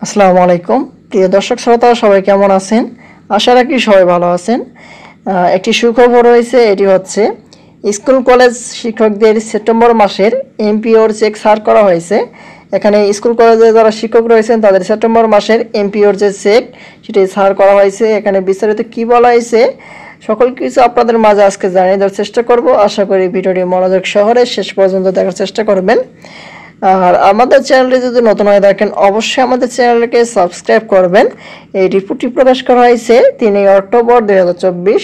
আসসালামু আলাইকুম প্রিয় দর্শক শ্রোতা, সবাই কেমন আছেন? আশা রাখি সবাই ভালো আছেন। একটি সুখবর রয়েছে, এটি হচ্ছে স্কুল কলেজ শিক্ষকদের সেপ্টেম্বর মাসের এমপিওর চেক সার করা হয়েছে। এখানে স্কুল কলেজে যারা শিক্ষক রয়েছেন তাদের সেপ্টেম্বর মাসের এমপিওর যে চেক সেটি সার করা হয়েছে। এখানে বিস্তারিত কী বলা হয়েছে সকল কিছু আপনাদের মাঝে আজকে জানিয়ে দেওয়ার চেষ্টা করব। আশা করি ভিডিওটি মনোযোগ সহকারে শেষ পর্যন্ত দেখার চেষ্টা করবেন। আর আমাদের চ্যানেলটি যদি নতুন হয়ে থাকেন অবশ্যই আমাদের চ্যানেলকে সাবস্ক্রাইব করবেন। এই রিপোর্টটি প্রকাশ করা হয়েছে 3 অক্টোবর 2024।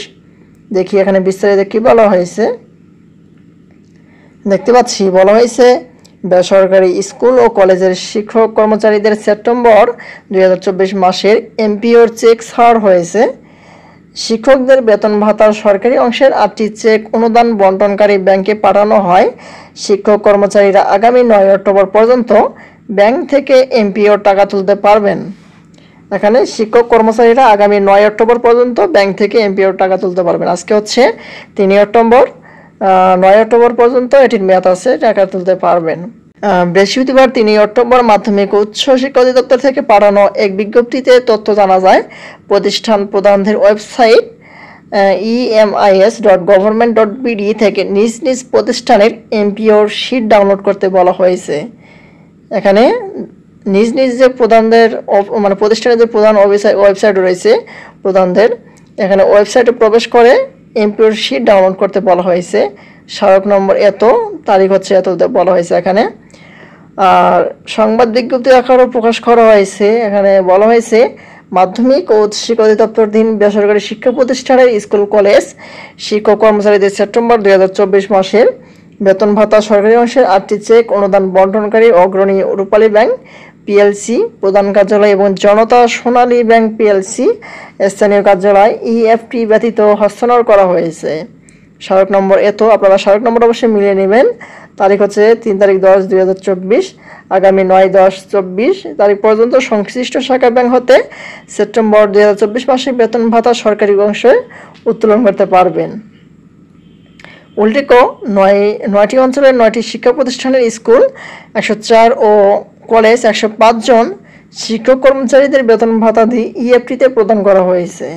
দেখি এখানে বিস্তারিত কী বলা হয়েছে। দেখতে পাচ্ছি বলা হয়েছে বেসরকারি স্কুল ও কলেজের শিক্ষক কর্মচারীদের সেপ্টেম্বর 2024 মাসের এমপিওর চেক ছাড় হয়েছে। শিক্ষকদের বেতন ভাতার সরকারি অংশের 8টি চেক অনুদান বন্টনকারী ব্যাংকে পাঠানো হয়। শিক্ষক কর্মচারীরা আগামী 9 অক্টোবর পর্যন্ত ব্যাংক থেকে এমপিওর টাকা তুলতে পারবেন। এখানে শিক্ষক কর্মচারীরা আগামী 9 অক্টোবর পর্যন্ত ব্যাংক থেকে এমপিওর টাকা তুলতে পারবেন। আজকে হচ্ছে 3 অক্টোবর, 9 অক্টোবর পর্যন্ত এটির মেয়াদ আছে, টাকা তুলতে পারবেন। বৃহস্পতিবার 3 অক্টোবর মাধ্যমিক ও উচ্চ শিক্ষা অধিদপ্তর থেকে পাঠানো এক বিজ্ঞপ্তিতে তথ্য জানা যায়। প্রতিষ্ঠান প্রধানদের ওয়েবসাইট emis.government.bd থেকে নিজ নিজ প্রতিষ্ঠানের এমপিওর শিট ডাউনলোড করতে বলা হয়েছে। এখানে নিজ নিজ যে প্রধানদের প্রতিষ্ঠানের যে প্রধান ওয়েবসাইট রয়েছে প্রধানদের, এখানে ওয়েবসাইটে প্রবেশ করে এমপিওর শিট ডাউনলোড করতে বলা হয়েছে। স্মারক নম্বর এত, তারিখ হচ্ছে এত বলা হয়েছে এখানে। আর সংবাদ বিজ্ঞপ্তি আকারেও প্রকাশ করা হয়েছে। এখানে বলা হয়েছে মাধ্যমিক ও উচ্চ শিক্ষা অধিদপ্তরাধীন বেসরকারি শিক্ষা প্রতিষ্ঠানের স্কুল কলেজ শিক্ষক কর্মচারীদের সেপ্টেম্বর 2024 মাসের বেতন ভাতা সরকারি অংশের 8টি চেক অনুদান বন্টনকারী অগ্রণী রূপালী ব্যাংক পিএলসি প্রধান কার্যালয় এবং জনতা সোনালী ব্যাংক পিএলসি স্থানীয় কার্যালয় ইএফটি ব্যতীত হস্তান্তর করা হয়েছে। স্মারক নম্বর এত, আপনারা স্মারক নম্বর অবশ্যই মিলিয়ে নেবেন। তারিখ হচ্ছে 3/10/2024, আগামী 9/10/24 তারিখ পর্যন্ত সংশ্লিষ্ট শাখা ব্যাংক হতে সেপ্টেম্বর 2024 মাসে বেতন ভাতা সরকারি অংশে উত্তোলন করতে পারবেন। উল্লেখ্য 9টি অঞ্চলের 9টি শিক্ষা প্রতিষ্ঠানের স্কুল 104 ও কলেজ 105 জন শিক্ষক কর্মচারীদের বেতন ভাতা দিয়ে ইএফটিতে প্রদান করা হয়েছে।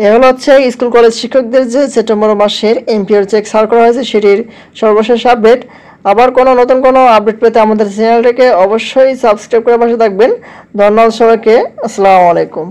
এগুলো হচ্ছে স্কুল কলেজ শিক্ষকদের যে সেপ্টেম্বর মাসের এমপিওর চেক সার করা হয়েছে সেটির সর্বশেষ আপডেট। আবার নতুন কোনো আপডেট পেতে আমাদের চ্যানেলটিকে অবশ্যই সাবস্ক্রাইব করে পাশে থাকবেন। ধন্যবাদ সবাইকে। আসসালামু আলাইকুম।